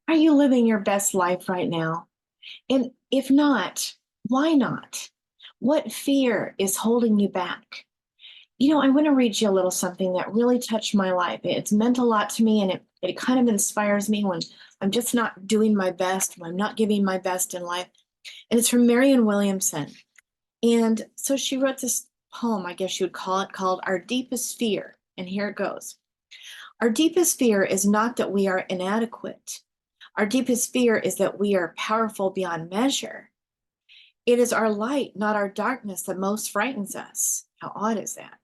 Are you living your best life right now? And if not, why not? What fear is holding you back? I want to read you a little something that really touched my life. It's meant a lot to me, and it kind of inspires me when I'm just not doing my best, when I'm not giving my best in life. And it's from Marianne Williamson. And so she wrote this poem, I guess you would call it, called Our Deepest Fear. And here it goes. Our deepest fear is not that we are inadequate. Our deepest fear is that we are powerful beyond measure. It is our light, not our darkness, that most frightens us. How odd is that?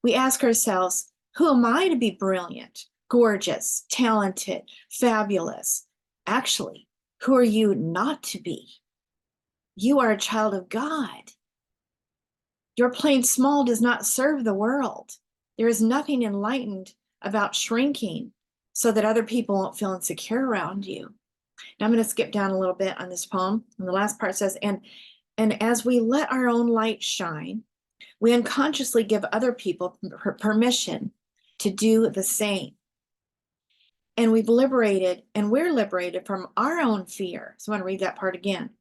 We ask ourselves, who am I to be brilliant, gorgeous, talented, fabulous? Actually, who are you not to be? You are a child of God. Your playing small does not serve the world. There is nothing enlightened about shrinking so that other people won't feel insecure around you. Now I'm going to skip down a little bit on this poem. And the last part says, and as we let our own light shine, we unconsciously give other people permission to do the same. And we're liberated from our own fear. So I want to read that part again.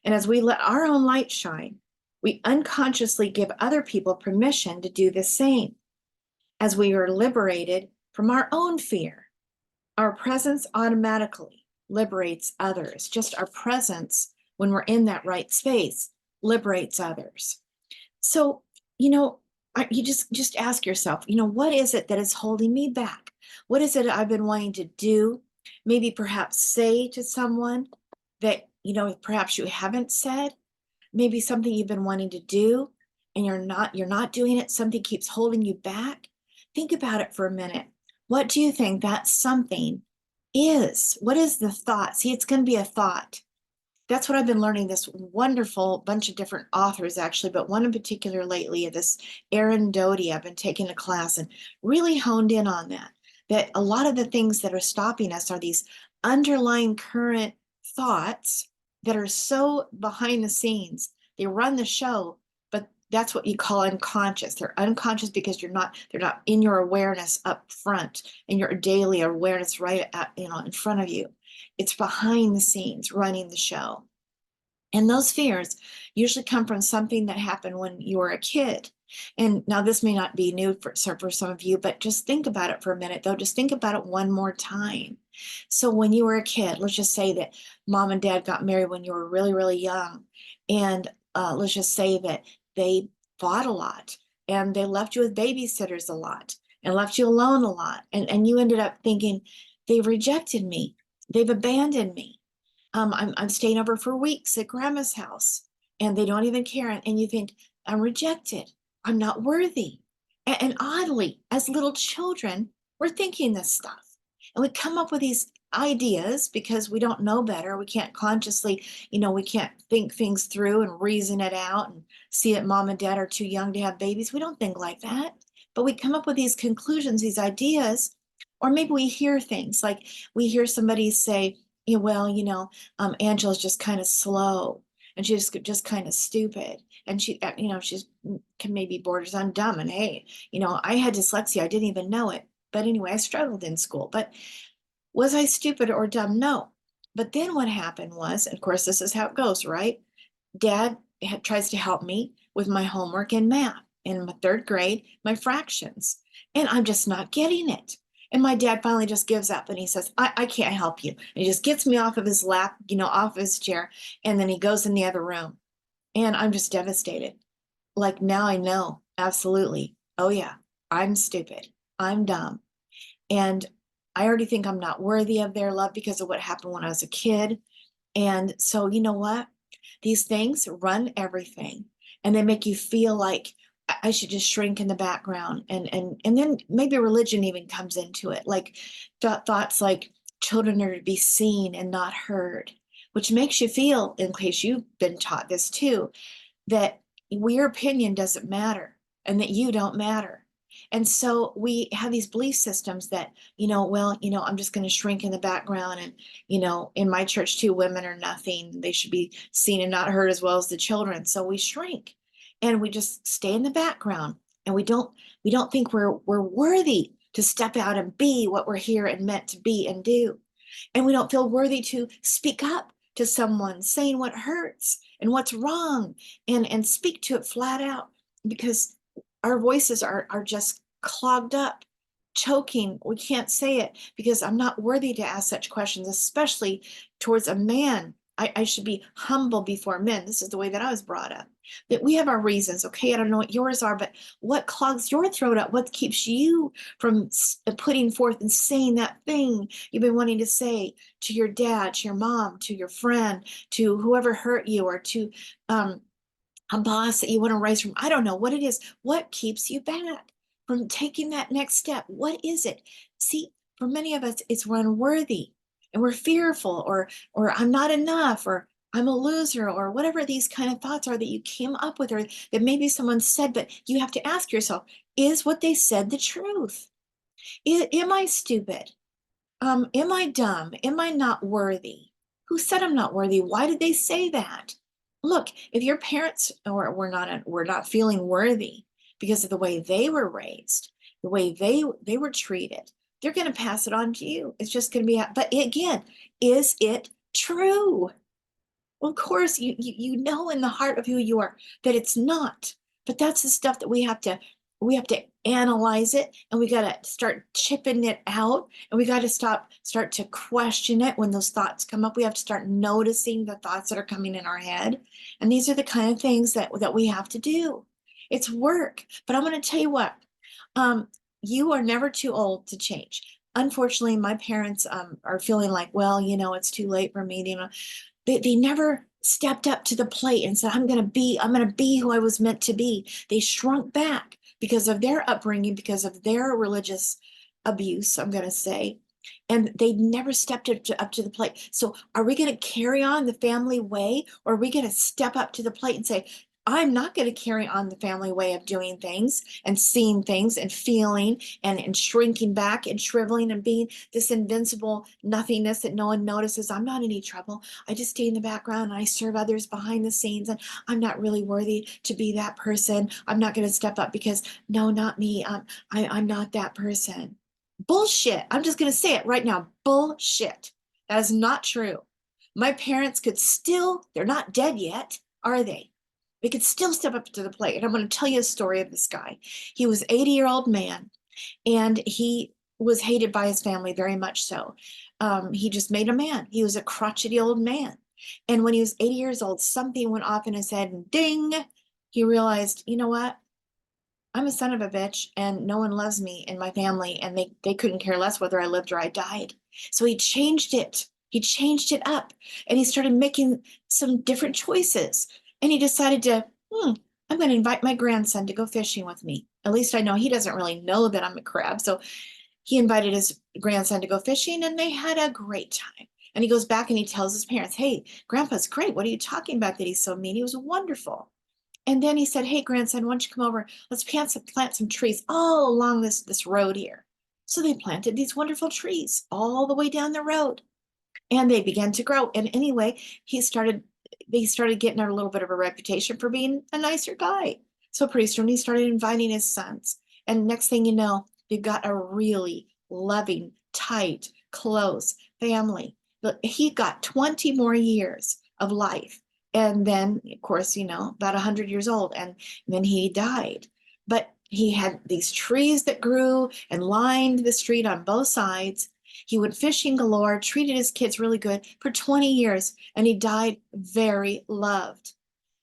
And as we let our own light shine, we unconsciously give other people permission to do the same. As we are liberated from our own fear, our presence automatically liberates others. Just our presence, when we're in that right space, liberates others. So, you just ask yourself, what is it that is holding me back? What is it I've been wanting to do? Maybe perhaps say to someone that, perhaps you haven't said. Maybe something you've been wanting to do and you're not doing it. Something keeps holding you back. Think about it for a minute. What do you think that something is? What is the thought? See, it's going to be a thought. That's what I've been learning, this wonderful bunch of different authors, actually, but one in particular lately, this Aaron Doty. I've been taking a class and really honed in on that a lot of the things that are stopping us are these underlying current thoughts that are so behind the scenes. They run the show, but that's what you call unconscious. They're unconscious because they're not in your awareness up front, in your daily awareness right in front of you. It's behind the scenes running the show. And those fears usually come from something that happened when you were a kid. And now this may not be new for some of you, but just think about it for a minute, though. Just think about it one more time. So when you were a kid, let's just say that mom and dad got married when you were really, really young. And let's just say that they fought a lot and they left you with babysitters a lot and left you alone a lot. And you ended up thinking, they rejected me. They've abandoned me. I'm staying over for weeks at grandma's house and they don't even care. And you think, I'm rejected. I'm not worthy. And oddly, as little children, we're thinking this stuff. And we come up with these ideas because we don't know better. We can't consciously, we can't think things through and reason it out and see that mom and dad are too young to have babies. We don't think like that. But we come up with these conclusions, these ideas, or maybe we hear things like we hear somebody say, yeah, well, Angela's just kind of slow and she's just kind of stupid. And she's can maybe borders on dumb. And hey, I had dyslexia. I didn't even know it. But anyway, I struggled in school. But was I stupid or dumb? No. But then what happened was, of course, this is how it goes, right? Dad tries to help me with my homework in math in my third grade, my fractions. And I'm just not getting it. And my dad finally just gives up and he says, I can't help you. And he just gets me off of his lap, off of his chair. And then he goes in the other room. And I'm just devastated. Like now I know, absolutely. Oh, yeah, I'm stupid. I'm dumb. And I already think I'm not worthy of their love because of what happened when I was a kid. And so, you know what? These things run everything and they make you feel like I should just shrink in the background. And then maybe religion even comes into it, like thoughts like children are to be seen and not heard, which makes you feel, in case you've been taught this too, that your opinion doesn't matter and that you don't matter. And so we have these belief systems that, I'm just going to shrink in the background. And, in my church too, women are nothing. They should be seen and not heard as well as the children. So we shrink and we just stay in the background and we don't think we're worthy to step out and be what we're here and meant to be and do. And we don't feel worthy to speak up to someone, saying what hurts and what's wrong, and speak to it flat out, because our voices are just clogged up, choking. We can't say it because I'm not worthy to ask such questions, especially towards a man. I should be humble before men. This is the way that I was brought up. That we have our reasons, okay? I don't know what yours are, but what clogs your throat up? What keeps you from putting forth and saying that thing you've been wanting to say to your dad, to your mom, to your friend, to whoever hurt you, or to a boss that you want to rise from? I don't know what it is. What keeps you back from taking that next step? What is it? See, for many of us, it's we're unworthy and we're fearful, or I'm not enough, or I'm a loser, or whatever these kind of thoughts are that you came up with, or that maybe someone said, but you have to ask yourself, is what they said the truth? Am I stupid? Am I dumb? Am I not worthy? Who said I'm not worthy? Why did they say that? Look, if your parents or we're not feeling worthy because of the way they were raised, the way they were treated, they're going to pass it on to you. It's just going to be. But again, is it true? Well, of course, you know in the heart of who you are that it's not. But that's the stuff that we have to analyze it, and we got to start chipping it out, and we got to start to question it when those thoughts come up. We have to start noticing the thoughts that are coming in our head, and these are the kind of things that we have to do. It's work, but I'm going to tell you what. Um, you are never too old to change. Unfortunately, my parents are feeling like, well, it's too late for me. They never stepped up to the plate and said, I'm going to be who I was meant to be. They shrunk back because of their upbringing, because of their religious abuse, I'm going to say. And they never stepped up to the plate. So are we going to carry on the family way, or are we going to step up to the plate and say, I'm not going to carry on the family way of doing things and seeing things and feeling and shrinking back and shriveling and being this invincible nothingness that no one notices. I'm not in any trouble. I just stay in the background and I serve others behind the scenes, and I'm not really worthy to be that person. I'm not going to step up because no, not me. I'm not that person. Bullshit. I'm just going to say it right now. Bullshit. That is not true. My parents they're not dead yet, are they? They could still step up to the plate. And I'm going to tell you a story of this guy. He was an 80-year-old man, and he was hated by his family very much so. He just made a man. He was a crotchety old man. And when he was 80 years old, something went off in his head, and ding, he realized, you know what? I'm a son of a bitch, and no one loves me in my family, and they couldn't care less whether I lived or I died. So he changed it. He changed it up, and he started making some different choices. And he decided I'm going to invite my grandson to go fishing with me. At least I know he doesn't really know that I'm a crab. So he invited his grandson to go fishing, and they had a great time. And he goes back and he tells his parents, hey, Grandpa's great. What are you talking about that he's so mean? He was wonderful. And then he said, hey, grandson, why don't you come over? Let's plant some trees all along this road here. So they planted these wonderful trees all the way down the road, and they began to grow. And anyway, they started getting a little bit of a reputation for being a nicer guy. So pretty soon he started inviting his sons. And next thing you know, they've got a really loving, tight, close family. But he got 20 more years of life. And then, of course, about 100 years old. And then he died. But he had these trees that grew and lined the street on both sides. He went fishing galore, treated his kids really good for 20 years, and he died very loved.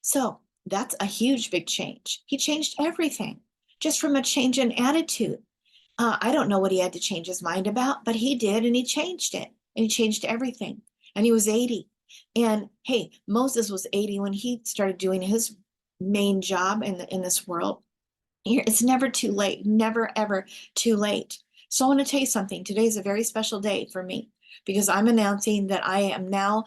So that's a huge, big change. He changed everything just from a change in attitude. I don't know what he had to change his mind about, but he did, and he changed it, and he changed everything. And he was 80. And hey, Moses was 80 when he started doing his main job in this world. It's never too late, never ever too late. So I want to tell you something. Today is a very special day for me because I'm announcing that I am now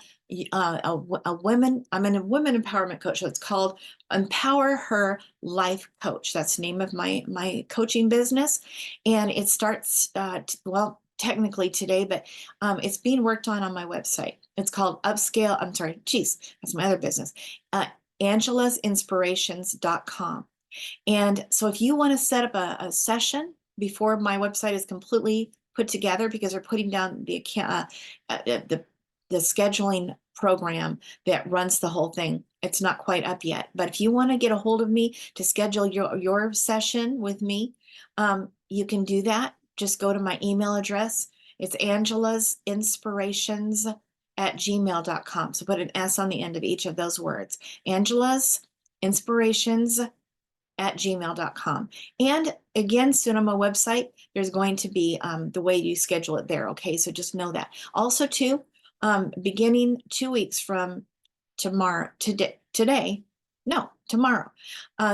I'm a women empowerment coach. So it's called Empower Her Life Coach. That's the name of my coaching business. And it starts, technically today, but it's being worked on my website. It's called that's my other business, angelasinspirations.com. And so if you want to set up a session before my website is completely put together because they're putting down the the scheduling program that runs the whole thing. It's not quite up yet, but if you want to get a hold of me to schedule your session with me, you can do that. Just go to my email address. It's angelasinspirations@gmail.com. So put an S on the end of each of those words. angelasinspirations@gmail.com. And again, soon on my website, there's going to be the way you schedule it there. Okay, so just know that. Also, too, beginning 2 weeks from tomorrow,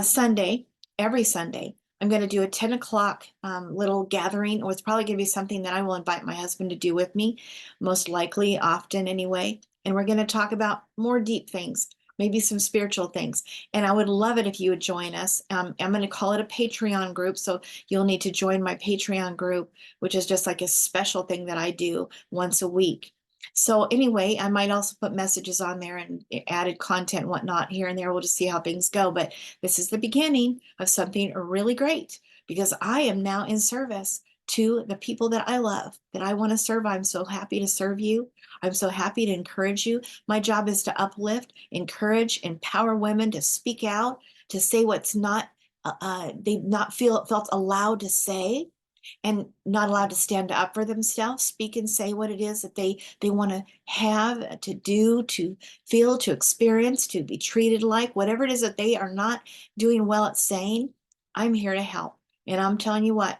Sunday, every Sunday, I'm going to do a 10 o'clock little gathering, or it's probably going to be something that I will invite my husband to do with me, most likely, often anyway. And we're going to talk about more deep things, maybe some spiritual things. And I would love it if you would join us. I'm going to call it a Patreon group. So you'll need to join my Patreon group, which is just like a special thing that I do once a week. So anyway, I might also put messages on there and added content and whatnot here and there. We'll just see how things go. But this is the beginning of something really great because I am now in service to the people that I love, that I want to serve. I'm so happy to serve you. I'm so happy to encourage you. My job is to uplift, encourage, empower women to speak out, to say what's not they've not felt allowed to say, and not allowed to stand up for themselves, speak and say what it is that they want to have, to do, to feel, to experience, to be treated like, whatever it is that they are not doing well at saying. I'm here to help. And I'm telling you what,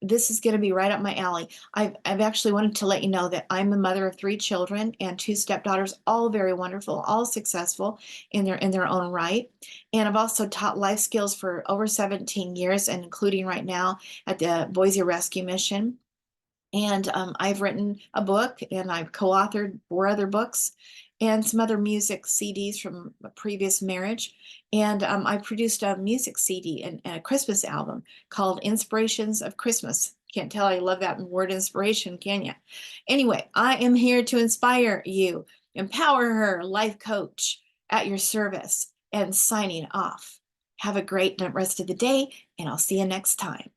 this is going to be right up my alley. I've actually wanted to let you know that I'm the mother of 3 children and 2 stepdaughters, all very wonderful, all successful in their own right. And I've also taught life skills for over 17 years, and including right now at the Boise Rescue Mission. And I've written a book, and I've co-authored 4 other books and some other music CDs from a previous marriage. And I produced a music CD and a Christmas album called Inspirations of Christmas. Can't tell I love that word inspiration, can you? Anyway, I am here to inspire you, empower her, life coach at your service, and signing off. Have a great rest of the day, and I'll see you next time.